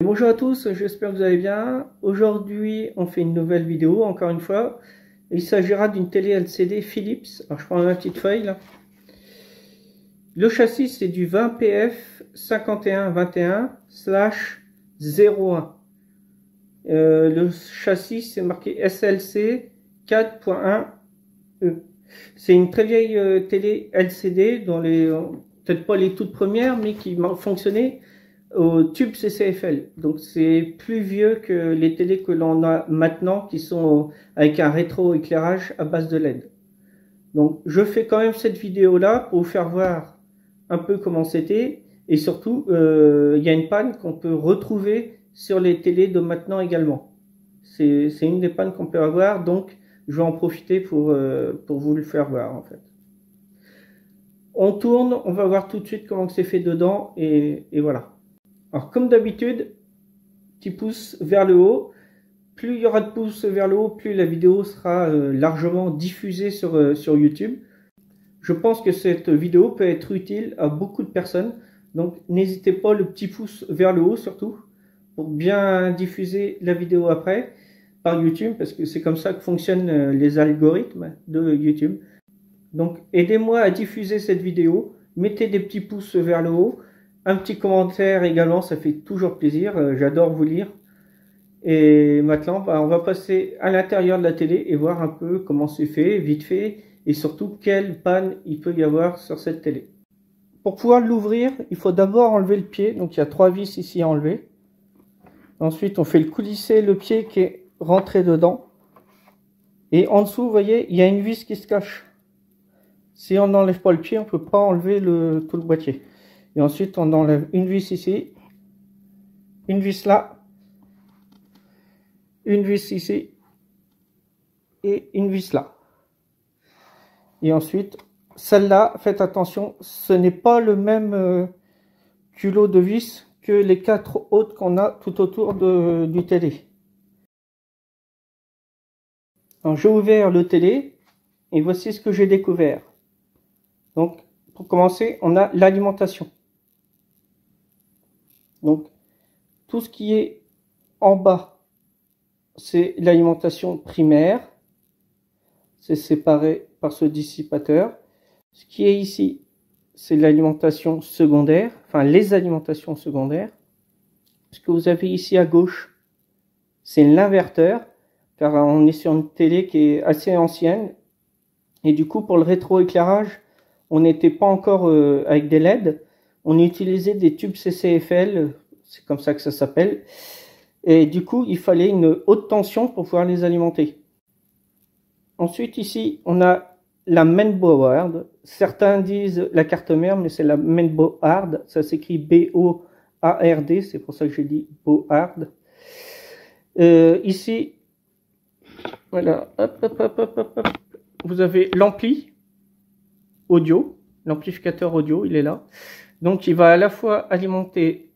Bonjour à tous, j'espère que vous allez bien. Aujourd'hui, on fait une nouvelle vidéo, encore une fois. Il s'agira d'une télé LCD Philips. Alors, je prends ma petite feuille là. Le châssis, c'est du 20PF 5121/01. Le châssis, c'est marqué SLC 4.1E. C'est une très vieille télé LCD, dont peut-être pas les toutes premières, mais qui fonctionnait au tube CCFL. Donc c'est plus vieux que les télés que l'on a maintenant, qui sont avec un rétroéclairage à base de LED. Donc je fais quand même cette vidéo là pour vous faire voir un peu comment c'était, et surtout il y a une panne qu'on peut retrouver sur les télés de maintenant également. C'est une des pannes qu'on peut avoir, donc je vais en profiter pour vous le faire voir en fait. On tourne, on va voir tout de suite comment c'est fait dedans, et voilà. Alors comme d'habitude, petit pouce vers le haut. Plus il y aura de pouces vers le haut, plus la vidéo sera largement diffusée sur YouTube. Je pense que cette vidéo peut être utile à beaucoup de personnes. Donc n'hésitez pas, le petit pouce vers le haut surtout, pour bien diffuser la vidéo après par YouTube, parce que c'est comme ça que fonctionnent les algorithmes de YouTube. Donc aidez-moi à diffuser cette vidéo. Mettez des petits pouces vers le haut. Un petit commentaire également, ça fait toujours plaisir, j'adore vous lire. Et maintenant, on va passer à l'intérieur de la télé et voir un peu comment c'est fait, vite fait, et surtout quelle panne il peut y avoir sur cette télé. Pour pouvoir l'ouvrir, il faut d'abord enlever le pied, donc il y a 3 vis ici à enlever. Ensuite, on fait coulisser le pied qui est rentré dedans. Et en dessous, vous voyez, il y a une vis qui se cache. Si on n'enlève pas le pied, on ne peut pas enlever tout le boîtier. Et ensuite, on enlève une vis ici, une vis là, une vis ici, et une vis là. Et ensuite, celle-là, faites attention, ce n'est pas le même culot de vis que les 4 autres qu'on a tout autour du télé. Alors, j'ai ouvert le télé, et voici ce que j'ai découvert. Donc, pour commencer, on a l'alimentation. Donc, tout ce qui est en bas, c'est l'alimentation primaire. C'est séparé par ce dissipateur. Ce qui est ici, c'est l'alimentation secondaire, enfin les alimentations secondaires. Ce que vous avez ici à gauche, c'est l'inverteur, car on est sur une télé qui est assez ancienne. Et du coup, pour le rétroéclairage, on n'était pas encore avec des LED. On utilisait des tubes CCFL, c'est comme ça que ça s'appelle. Et du coup, il fallait une haute tension pour pouvoir les alimenter. Ensuite, ici, on a la mainboard. Certains disent la carte mère, mais c'est la mainboard. Ça s'écrit B-O-A-R-D, c'est pour ça que j'ai dit board. Ici, voilà, hop. Vous avez l'ampli audio, l'amplificateur audio, il est là. Donc, il va à la fois alimenter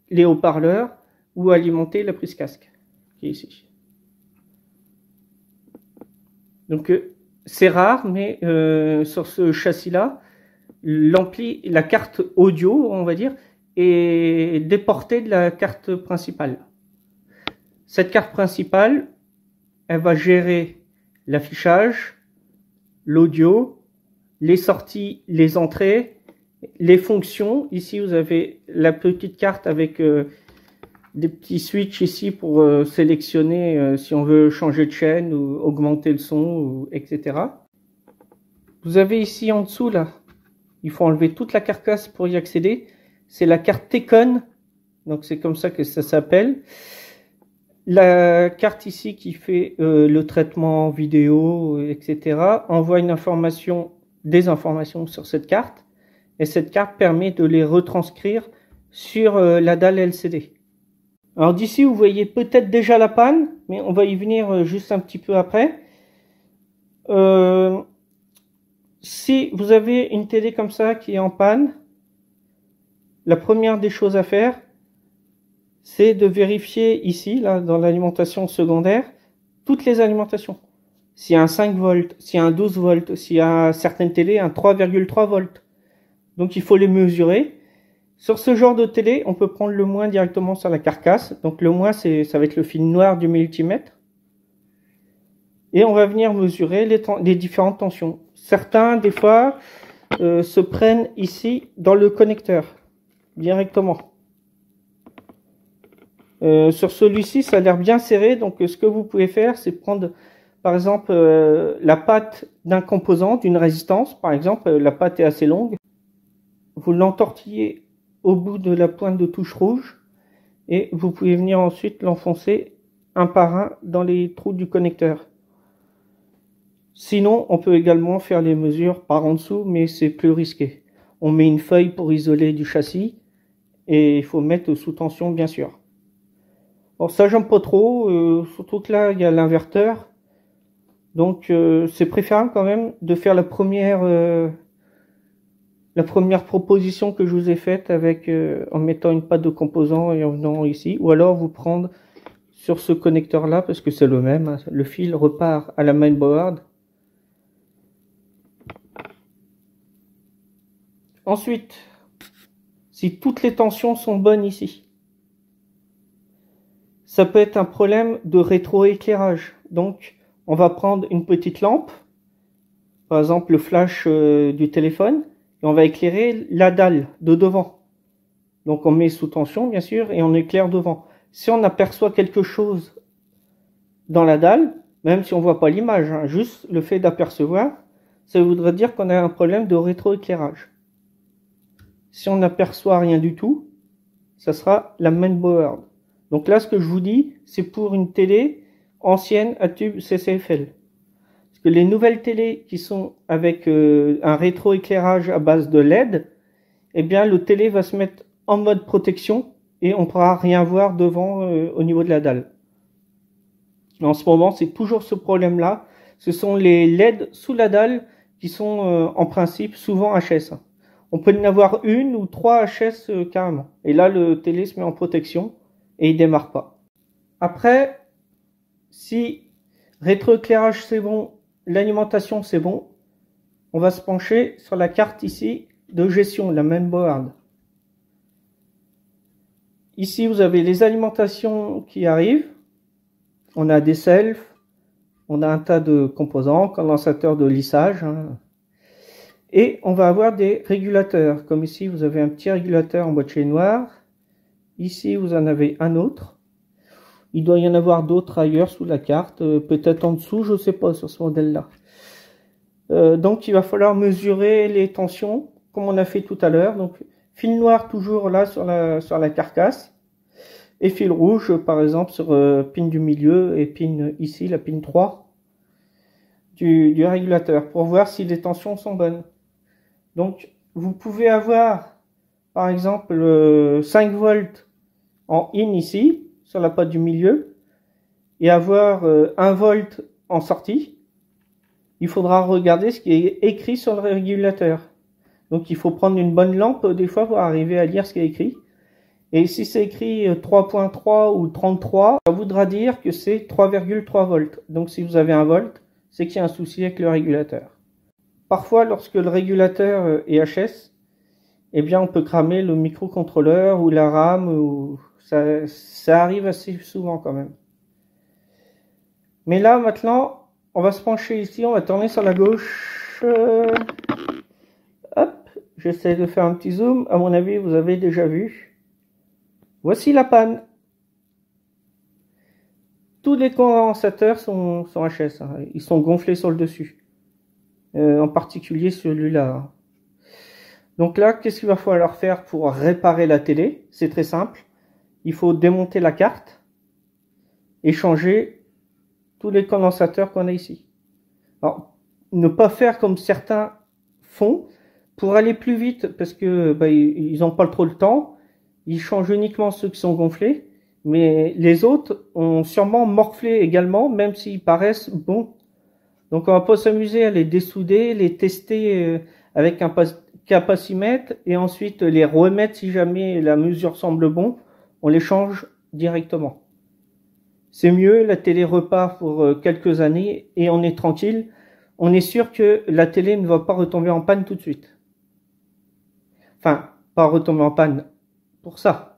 les haut-parleurs ou alimenter la prise casque, qui est ici. Donc, c'est rare, mais sur ce châssis-là, l'ampli, la carte audio, on va dire, est déportée de la carte principale. Cette carte principale, elle va gérer l'affichage, l'audio, les sorties, les entrées, les fonctions. Ici, vous avez la petite carte avec des petits switches ici pour sélectionner si on veut changer de chaîne ou augmenter le son, etc. Vous avez ici en dessous, là, il faut enlever toute la carcasse pour y accéder. C'est la carte Tecon, donc c'est comme ça que ça s'appelle. La carte ici qui fait le traitement vidéo, etc. envoie une information, des informations sur cette carte. Et cette carte permet de les retranscrire sur la dalle LCD. Alors d'ici, vous voyez peut-être déjà la panne, mais on va y venir juste un petit peu après. Si vous avez une télé comme ça qui est en panne, la première des choses à faire, c'est de vérifier ici, là, dans l'alimentation secondaire, toutes les alimentations. S'il y a un 5 volts, s'il y a un 12 volts, s'il y a certaines télés, un 3,3 volts. Donc il faut les mesurer. Sur ce genre de télé, on peut prendre le moins directement sur la carcasse. Donc le moins, ça va être le fil noir du multimètre. Et on va venir mesurer les différentes tensions. Certains, des fois, se prennent ici dans le connecteur, directement. Sur celui-ci, ça a l'air bien serré. Donc ce que vous pouvez faire, c'est prendre, par exemple, la patte d'un composant, d'une résistance. Par exemple, la patte est assez longue. Vous l'entortillez au bout de la pointe de touche rouge et vous pouvez venir ensuite l'enfoncer un par un dans les trous du connecteur. Sinon, on peut également faire les mesures par en dessous, mais c'est plus risqué. On met une feuille pour isoler du châssis et il faut mettre sous tension, bien sûr. Alors ça, j'aime pas trop, surtout que là, il y a l'inverteur. Donc, c'est préférable quand même de faire la première proposition que je vous ai faite avec en mettant une patte de composant et en venant ici, ou alors vous prendre sur ce connecteur là parce que c'est le même, hein, le fil repart à la mainboard. Ensuite, si toutes les tensions sont bonnes ici, ça peut être un problème de rétroéclairage. Donc on va prendre une petite lampe, par exemple le flash du téléphone, et on va éclairer la dalle de devant. Donc on met sous tension bien sûr et on éclaire devant. Si on aperçoit quelque chose dans la dalle, même si on voit pas l'image, hein, juste le fait d'apercevoir, ça voudrait dire qu'on a un problème de rétroéclairage. Si on n'aperçoit rien du tout, ça sera la mainboard. Donc là, ce que je vous dis, c'est pour une télé ancienne à tube CCFL. Parce que les nouvelles télés qui sont avec un rétroéclairage à base de LED, eh bien le télé va se mettre en mode protection et on ne pourra rien voir devant au niveau de la dalle. En ce moment, c'est toujours ce problème-là. Ce sont les LED sous la dalle qui sont en principe souvent HS. On peut en avoir une ou trois HS carrément. Et là, le télé se met en protection et il démarre pas. Après, si rétroéclairage c'est bon, l'alimentation c'est bon, on va se pencher sur la carte ici de gestion, la mainboard. Ici, vous avez les alimentations qui arrivent. On a des selfs, on a un tas de composants, condensateurs de lissage, hein. Et on va avoir des régulateurs. Comme ici, vous avez un petit régulateur en boîtier noir. Ici, vous en avez un autre. Il doit y en avoir d'autres ailleurs sous la carte, peut-être en dessous, je ne sais pas sur ce modèle-là. Donc, il va falloir mesurer les tensions, comme on a fait tout à l'heure. Donc, fil noir toujours là sur la carcasse. Et fil rouge, par exemple, sur pin du milieu et pin ici, la pin 3 du régulateur, pour voir si les tensions sont bonnes. Donc, vous pouvez avoir, par exemple, 5 volts en in ici, sur la patte du milieu, et avoir 1 volt en sortie. Il faudra regarder ce qui est écrit sur le régulateur. Donc, il faut prendre une bonne lampe, des fois, pour arriver à lire ce qui est écrit. Et si c'est écrit 3.3 ou 33, ça voudra dire que c'est 3,3 volts. Donc, si vous avez 1 volt, c'est qu'il y a un souci avec le régulateur. Parfois, lorsque le régulateur est HS, eh bien, on peut cramer le microcontrôleur ou la RAM, ou ça arrive assez souvent quand même. Mais là, maintenant, on va se pencher ici, on va tourner sur la gauche. Hop, j'essaie de faire un petit zoom. À mon avis, vous avez déjà vu. Voici la panne. Tous les condensateurs sont HS, hein. Ils sont gonflés sur le dessus. En particulier celui-là. Donc là, qu'est-ce qu'il va falloir faire pour réparer la télé? C'est très simple. Il faut démonter la carte et changer tous les condensateurs qu'on a ici. Alors, ne pas faire comme certains font pour aller plus vite, parce que ils n'ont pas trop le temps. Ils changent uniquement ceux qui sont gonflés, mais les autres ont sûrement morflé également, même s'ils paraissent bons. Donc on va pas s'amuser à les dessouder, les tester avec un capacimètre et ensuite les remettre si jamais la mesure semble bon. On les change directement. C'est mieux, la télé repart pour quelques années et on est tranquille. On est sûr que la télé ne va pas retomber en panne tout de suite. Enfin, pas retomber en panne, pour ça.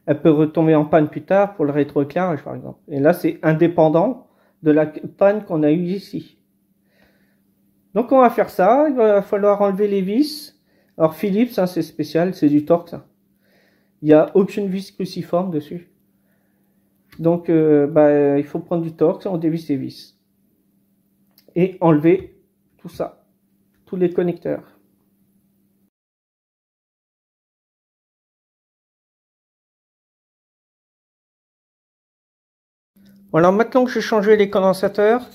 Elle peut retomber en panne plus tard pour le rétroéclairage, par exemple. Et là, c'est indépendant de la panne qu'on a eue ici. Donc, on va faire ça. Il va falloir enlever les vis. Alors, Philips, hein, c'est spécial, c'est du Torx. Hein. Il n'y a aucune vis cruciforme dessus. Donc, il faut prendre du Torx, on dévisse les vis. Et enlever tout ça, tous les connecteurs. Voilà, maintenant que j'ai changé les condensateurs,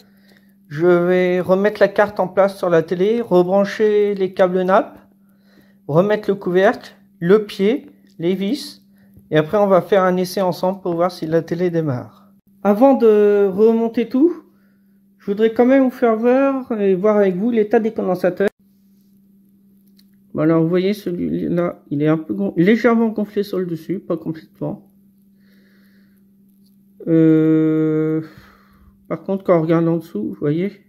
je vais remettre la carte en place sur la télé, rebrancher les câbles nappes, remettre le couvercle, le pied, les vis, et après on va faire un essai ensemble pour voir si la télé démarre. Avant de remonter tout, je voudrais quand même vous faire voir et voir avec vous l'état des condensateurs. Voilà, vous voyez celui-là, il est un peu légèrement gonflé sur le dessus, pas complètement. Par contre, quand on regarde en dessous, vous voyez,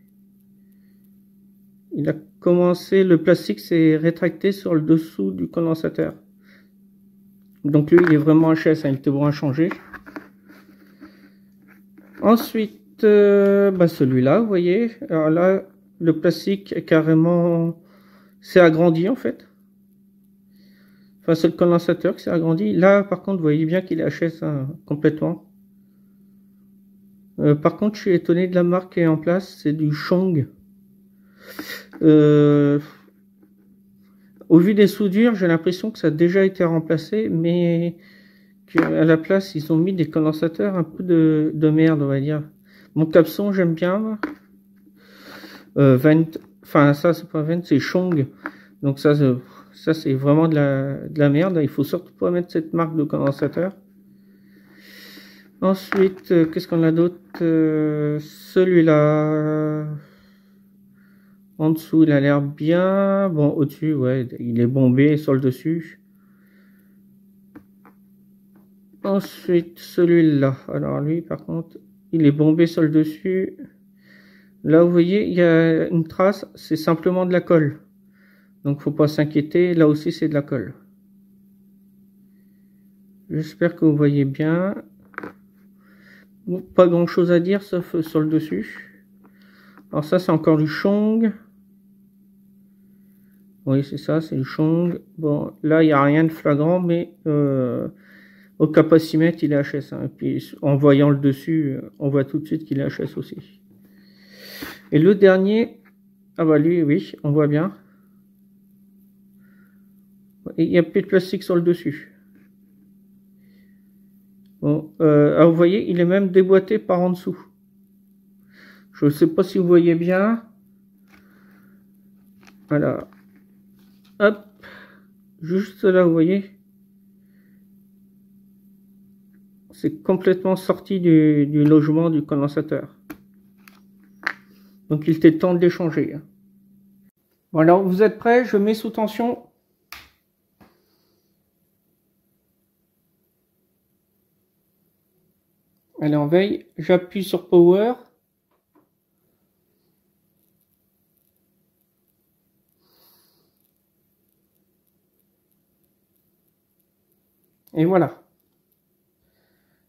il a commencé, le plastique s'est rétracté sur le dessous du condensateur. Donc lui, il est vraiment HS, hein, il était bon à changer. Ensuite, celui-là, vous voyez, alors là, le plastique est carrément, s'est agrandi en fait. Enfin, c'est le condensateur qui s'est agrandi. Là, par contre, vous voyez bien qu'il est HS, hein, complètement. Par contre, je suis étonné de la marque qui est en place, c'est du Chong. Au vu des soudures, j'ai l'impression que ça a déjà été remplacé, mais qu'à la place, ils ont mis des condensateurs un peu de merde, on va dire. Mon capson, j'aime bien. Enfin, ça, c'est pas Vent, c'est Chong. Donc ça c'est vraiment de la merde. Il faut surtout pas mettre cette marque de condensateur. Ensuite, qu'est-ce qu'on a d'autre? Celui-là, en dessous, il a l'air bien. Bon, au-dessus, ouais, il est bombé sur le dessus. Ensuite, celui-là. Alors lui, par contre, il est bombé sur le dessus. Là, vous voyez, il y a une trace. C'est simplement de la colle. Donc, faut pas s'inquiéter. Là aussi, c'est de la colle. J'espère que vous voyez bien. Pas grand chose à dire sauf sur le dessus. Alors ça c'est encore du Chong. Oui c'est ça, c'est du Chong. Bon là il n'y a rien de flagrant mais au capacimètre il est HS. Hein. Et puis en voyant le dessus on voit tout de suite qu'il est HS aussi. Et le dernier, ah bah lui oui on voit bien. Et il n'y a plus de plastique sur le dessus. Bon, alors vous voyez, il est même déboîté par en dessous. Je ne sais pas si vous voyez bien. Voilà. Hop. Juste là, vous voyez. C'est complètement sorti du logement du condensateur. Donc il était temps de l'échanger. Bon alors, vous êtes prêts? Je mets sous tension. Elle est en veille. J'appuie sur Power. Et voilà.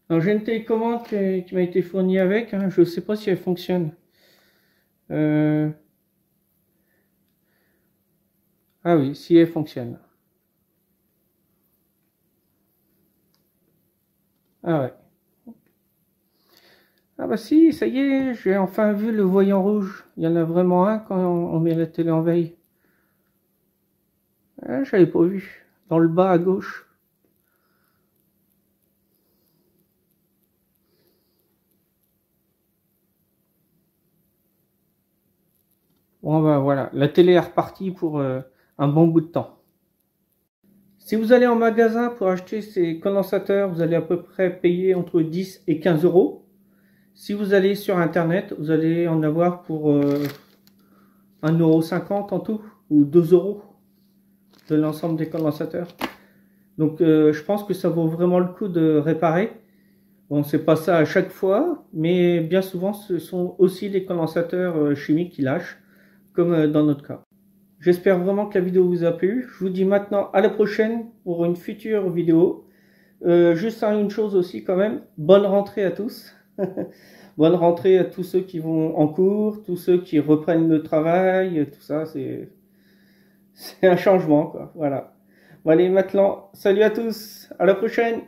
Alors j'ai une télécommande qui m'a été fournie avec. Hein. Je ne sais pas si elle fonctionne. Ah oui, si elle fonctionne. Ah ouais. Ah bah si, ça y est, j'ai enfin vu le voyant rouge. Il y en a vraiment un quand on met la télé en veille. Ah, j'avais pas vu. Dans le bas à gauche. Bon bah voilà, la télé est repartie pour un bon bout de temps. Si vous allez en magasin pour acheter ces condensateurs, vous allez à peu près payer entre 10 et 15 euros. Si vous allez sur internet, vous allez en avoir pour 1,50 € en tout, ou 2 € de l'ensemble des condensateurs. Donc je pense que ça vaut vraiment le coup de réparer. Bon, c'est pas ça à chaque fois, mais bien souvent ce sont aussi les condensateurs chimiques qui lâchent, comme dans notre cas. J'espère vraiment que la vidéo vous a plu. Je vous dis maintenant à la prochaine pour une future vidéo. Juste une chose aussi quand même, bonne rentrée à tous. Bonne rentrée à tous ceux qui vont en cours, tous ceux qui reprennent le travail, tout ça, c'est un changement, quoi. Voilà. Bon, allez, maintenant, salut à tous, à la prochaine.